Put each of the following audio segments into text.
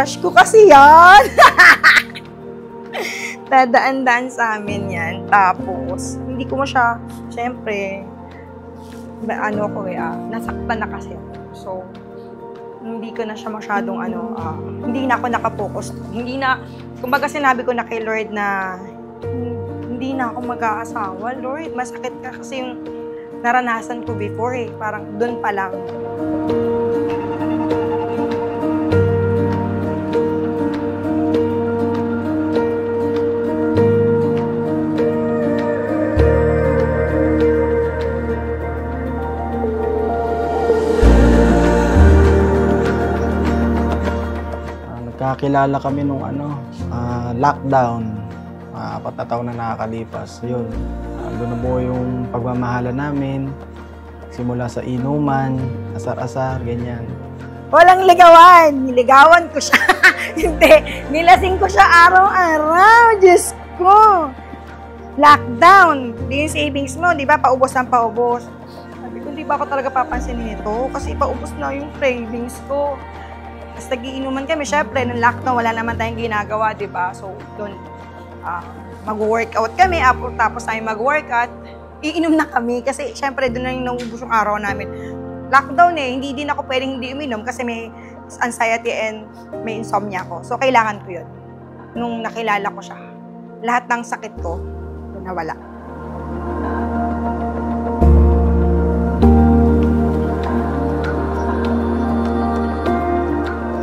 crush ko kasi yan. Dadaan-daan sa amin yan. Tapos, hindi ko mo siya, syempre, nasaktan na kasi ako. So, hindi ko na siya masyadong hindi na ako nakapokus. Kumbaga sinabi ko na kay Lord na hindi na ako mag-aasawa. Lord, masakit ka kasi yung naranasan ko before eh. Parang doon pa lang. Nagkakilala kami nung lockdown, 4 na taon na nakakalipas. Yun, doon na buo yung pagmamahala namin. Simula sa inuman, asar-asar, ganyan. Walang ligawan. Niligawan ko siya. Hindi. Nilasing ko siya araw-araw. Diyos ko. Lockdown. Di yung savings mo, di ba? Paubos ang paubos. Sabi ko, di ba ako talaga papansinin ito? Kasi paubos na yung cravings ko. Tapos nagiinuman kami. Siyempre, nung lockdown, wala naman tayong ginagawa, di ba? So, doon, mag-workout kami. Tapos tayo mag-workout. Iinom na kami. Kasi, siyempre, doon na yung naubos yung araw namin. Lockdown eh. Hindi din ako pwedeng hindi uminom kasi may anxiety and may insomnia ko. So, kailangan ko yun. Nung nakilala ko siya, lahat ng sakit ko, nawala.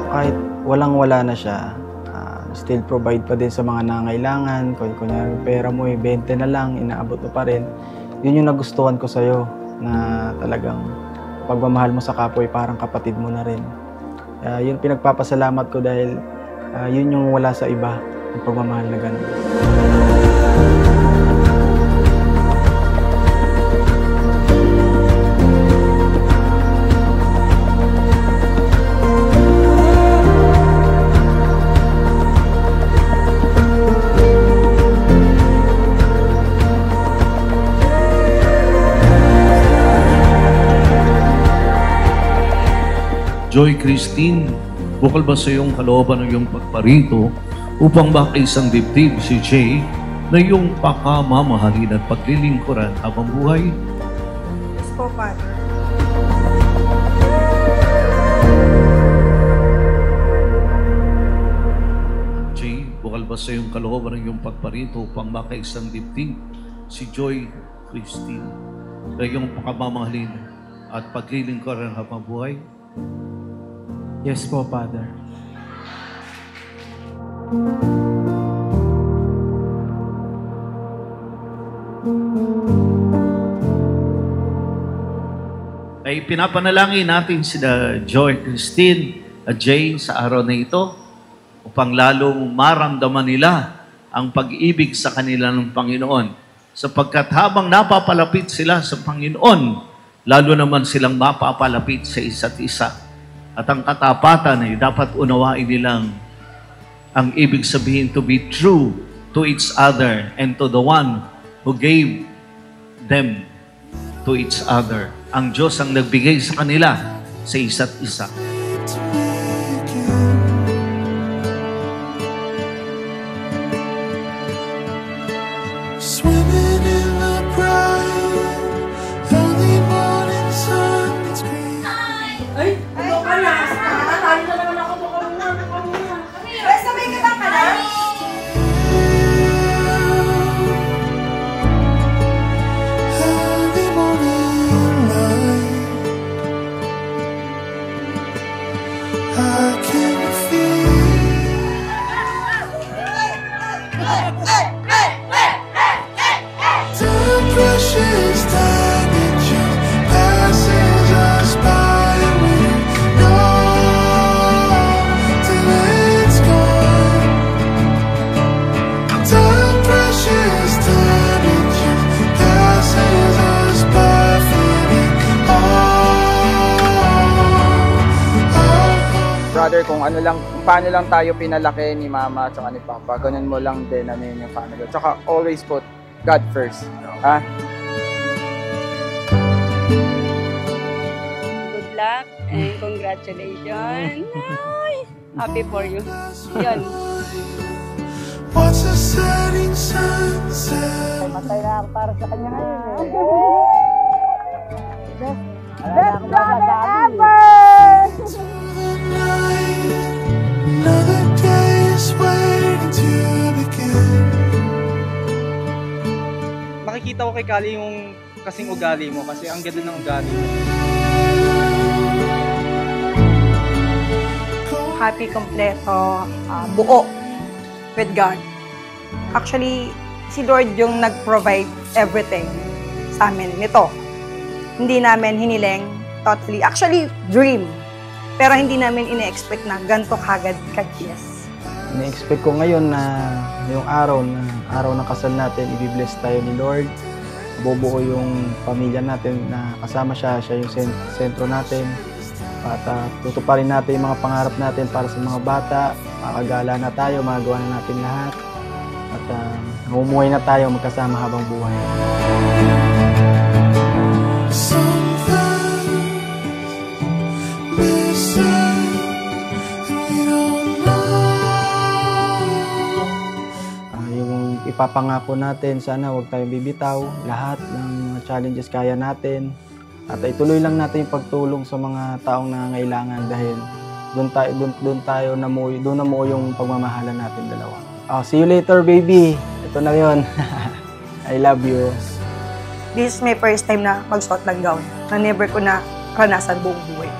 Kahit walang-wala na siya, still provide pa din sa mga nangailangan. Kunyari, pera mo 20 na lang, inaabot mo pa rin. Yun yung nagustuhan ko sa'yo, na talagang pagmamahal mo sa kapwa parang kapatid mo na rin. Yun pinagpapasalamat ko dahil yun yung wala sa iba, yung pagmamahal na gano'n. Joy Christine, bukal ba sa iyong kalooban ng iyong pagparito upang makaisang dibdib si Jay na iyong pakamamahalin at paglilingkuran habang buhay? Yes po, Father. Jay, bukal ba sa iyong kalooban ng iyong pagparito upang makaisang dibdib si Joy Christine na iyong pakamamahalin at paglilingkuran habang buhay? Yes po, Father. Ay pinapanalangin natin sila Joy Christine at Jay sa araw na ito upang lalong maramdaman nila ang pag-ibig sa kanila ng Panginoon. Sapagkat habang napapalapit sila sa Panginoon, lalo naman silang mapapalapit sa isa't isa. At ang katapatan ay dapat unawain nilang ang ibig sabihin to be true to each other and to the one who gave them to each other. Ang Diyos ang nagbigay sa kanila sa isa't isa. Brother, kung paano lang tayo pinalaki ni Mama at saka ni Papa, ganun mo lang din yun yung family. Tsaka always put God first. Ha? Good luck and congratulations. Happy for you. Yun. What's a setting sunset? Matay na ako para sa kanya ngayon. Best brother ever! Another day is waiting to begin. Makikita ko kay Kali yung kasing ugali mo kasi ang ganda ng ugali mo. Happy, kompleto, buo with God. Actually, si Lord yung nag-provide everything sa amin nito. Hindi namin hiniling totally. Actually, dream. Pero hindi namin ine-expect na ganito kagad ka-yes. Ine-expect ko ngayon na yung araw ng kasal natin, i-bless tayo ni Lord. Bubuo yung pamilya natin na kasama siya yung sentro natin. At tutuparin natin yung mga pangarap natin para sa mga bata. Makagala na tayo, magagawa na natin lahat. At umuwi na tayo magkasama habang buhay. Yung ipapangako natin, sana huwag tayong bibitaw. Lahat ng challenges kaya natin. At ituloy lang natin yung pagtulong sa mga taong nangangailangan dahil doon namuo yung pagmamahalan natin dalawa. See you later, baby. Ito na yun. I love you. This is my first time na magsuot ng gown na never ko na karanasan buong buhay.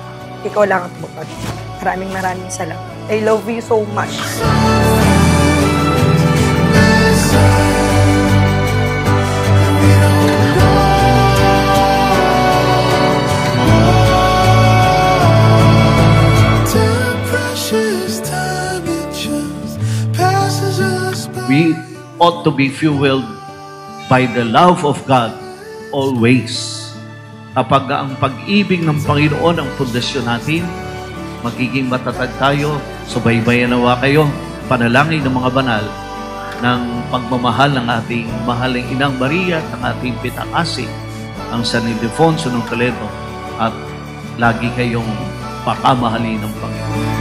Ikaw lang at bukod. Maraming salamat. I love you so much. We ought to be fueled by the love of God always. Kapag ang pag-ibig ng Panginoon ang pundasyon natin, magiging matatag tayo. Subaybayan nawa kayo, panalangin ng mga banal ng pagmamahal ng ating mahaling Inang Maria at ng ating Pitakasi, ang San Ildefonso ng Toledo, at lagi kayong pakamahalin ng Panginoon.